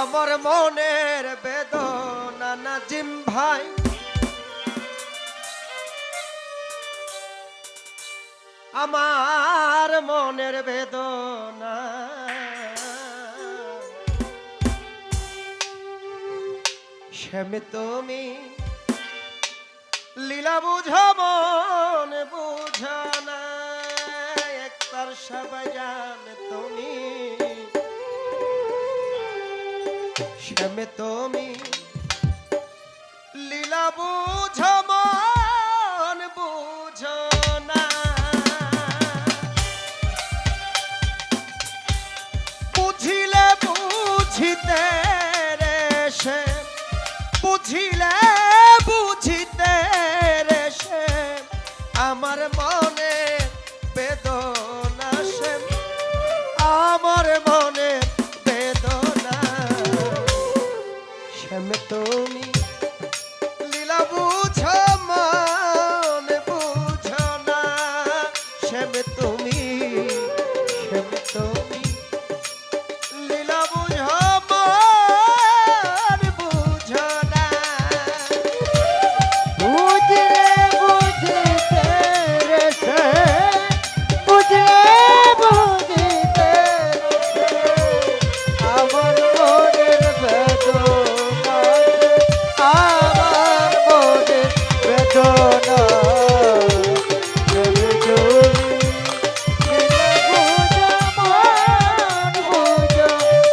আমার মনের বেদনা নাজিম ভাই, আমার মনের বেদনা শ্যামে তুমি লীলা বুঝো মন বুঝো না, একবার সবাই জানে তুমি শ্যামে তুমি লীলা বুঝো মন বুঝো না, বুঝিলে বুঝিতে রে সে, বুঝিলে বুঝিতে রে সে আমার মনে বেদনা সে, আমার মনে বেদনা শ্যামে তুমি লীলা বুঝো মন বুঝো না, শ্যামে তুমি শ্যামে তুমি লীলা বুঝো মন বুঝো না, বুঝলে বুঝিতে রে সে, বুঝলে বুঝিতে রে সে আমার মনের বেদনা, আমার মনের বেদনা শ্যামে তুমি লীলা বুঝো মন বুঝো না,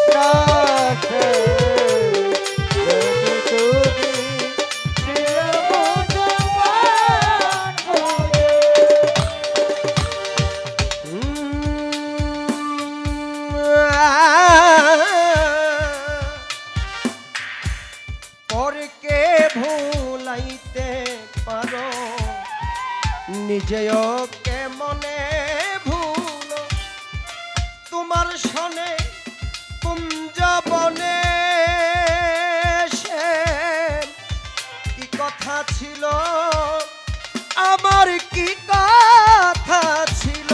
শ্যামে তুমি লীলা বুঝো পরকে ভুলাইতে পারো নিজেও কেমনে ভুলো, তোমার সনে কুঞ্জবনে সে কি কথা ছিল, আমার কি কথা ছিল,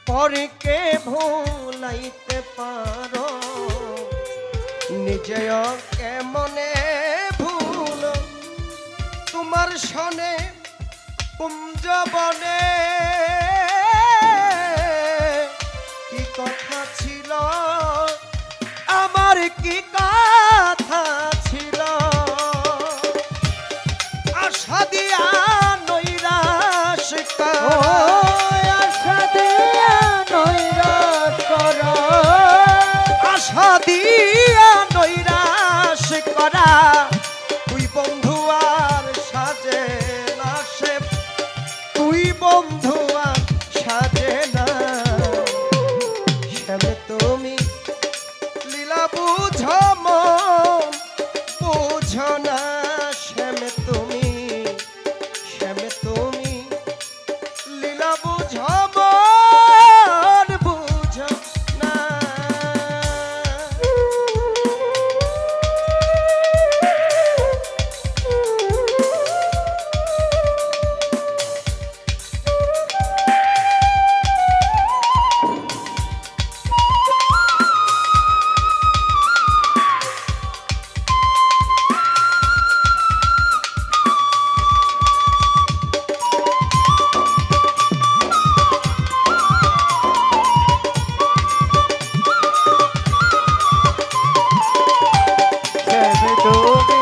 পরকে ভুলাইতে পারো নিজেও কেমনে ভুলো, তোমার সনে কুঞ্জবনে কি কথা ছিল, আমার কি কথা ছিল, আশা দিয়া নৈরাশ আশা দিয়া নৈরাশ করা, আশা দিয়া নৈরাশ করা, তুই বন্ধু আর সাজে না সে, তুই বন্ধু আর সাজে না, শ্যামে তুমি লীলা বুঝো মন বুঝো না, শ্যামে তুমি শ্যামে তুমি লীলা বুঝো মন বুঝো না। শ্যামে তুমি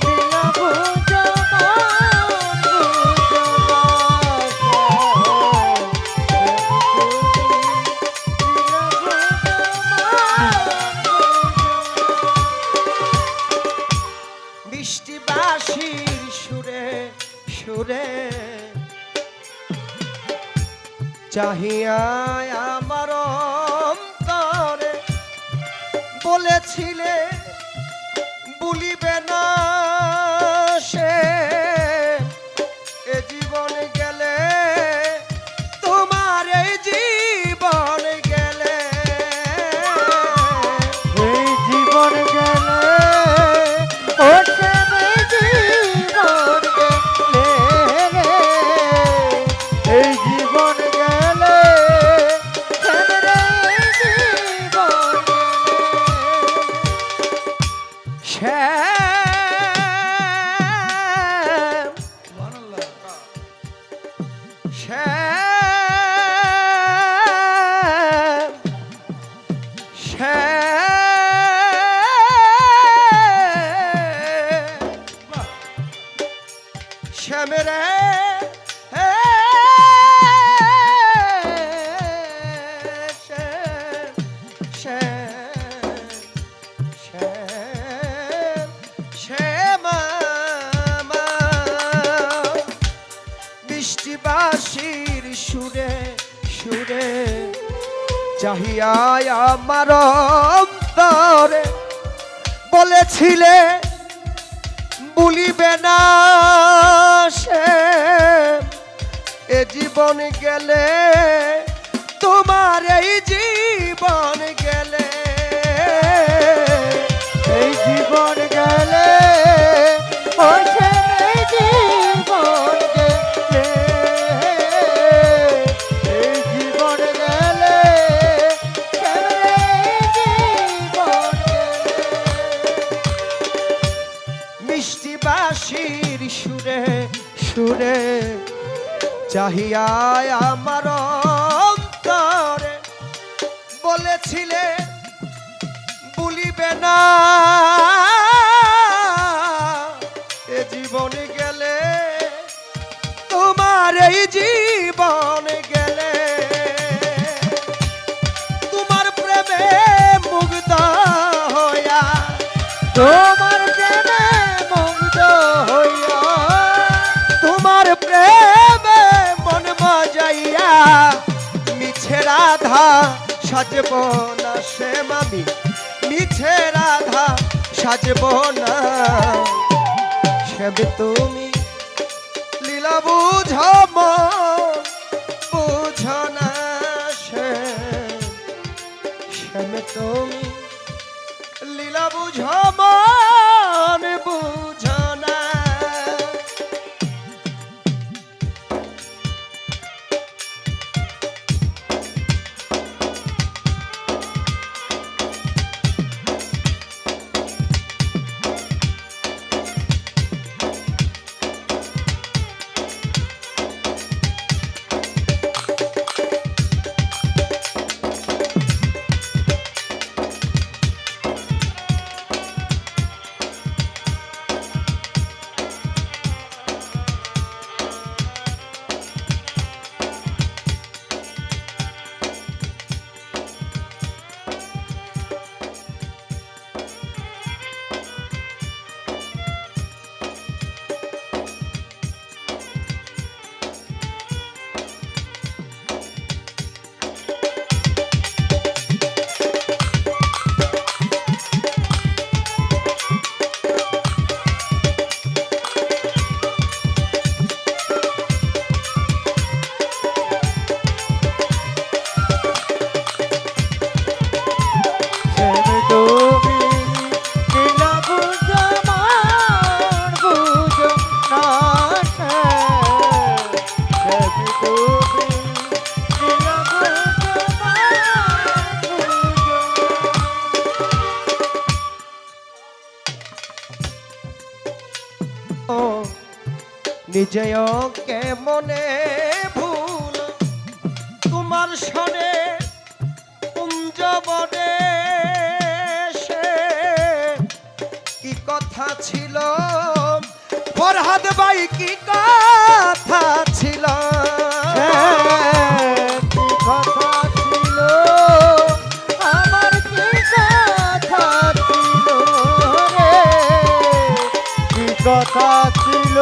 লীলা বুঝো মন বুঝো না, বৃষ্টি বাঁশির সুরে সুরে চাহিয়া আমার অন্তরে বলেছিলে ভুলিবে না সে, এ জীবন গেলে তোমার এই জীবন গেলে শ্যামেরে হে শ্যাম, শ্যাম, শ্যাম, শ্যামা বৃষ্টি বাঁশির সুরে সুরে চাহিয়া আমার অন্তরে বলেছিলে ভুলিবে না সে এ জীবন গেলে তোমার এই জীবন গেলে এই জীবন গেলে ওই এই জীবন গেলে এই জীবন গেলে এই জীবন গেলে মিষ্টি বাঁশির সুরে সুরে চাহিয়া আমার অন্তরে বলেছিলে ভুলিবে না এ জীবন গেলে তোমার এই জীবন গেলে তোমার প্রেমে মুগ্ধ হইয়া তোমার প্রেমে মুগ্ধ হইয়া তোমার প্রেমে মন মজাইয়া মিছে রাধা সাজব না সে মামি মিছে রাধা সাজব না সেবে তুমি লীলা বুঝো মন বুঝো না সেবে তুমি লীলা বুঝো মন বুঝো না নিজেও কেমনে ভুল তোমার সনে কুঞ্জবনে সে কি কথা ছিল ফরহাদ ভাই কি কথা ছিল কি কথা ছিল আমার কি কথা ছিল রে কি কথা ছিল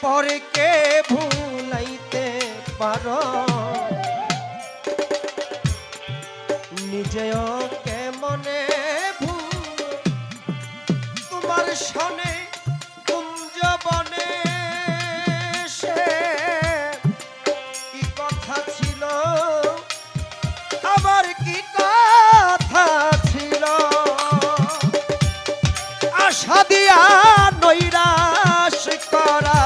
পরে কে ভুলাইতে পারো নিজেও কেমনে ভুল তোমার সনে কুঞ্জবনে সে কি কথা ছিল আমার কি কথা ছিল আশা দিয়া নৈরাশ করা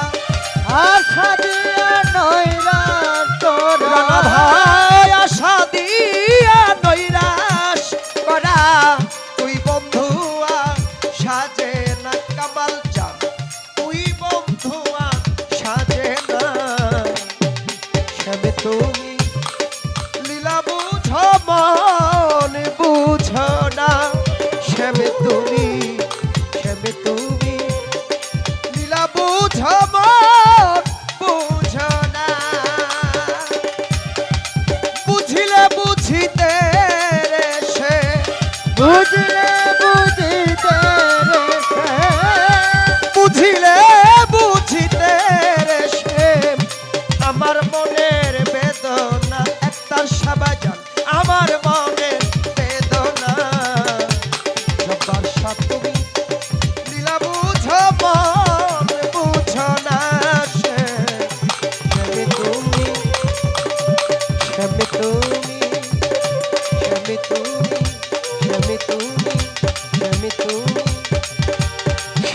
আশা দিয়া নৈরাশ করা রানা ভাই আশা দিয়া নৈরাশ করা তুই বন্ধুয়া সাজে না কাম বুঝলে বুঝিতে রে বুঝিলে বুঝিতে রে সে আমার মনের বেদনা একটা সাবাজান আমার মনের বেদনা জব্বার শাহ তুমি লীলা বুঝো মন বুঝো না সে তুমি তুমি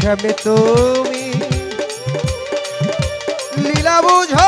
তুমি তুমি লীলা বুঝো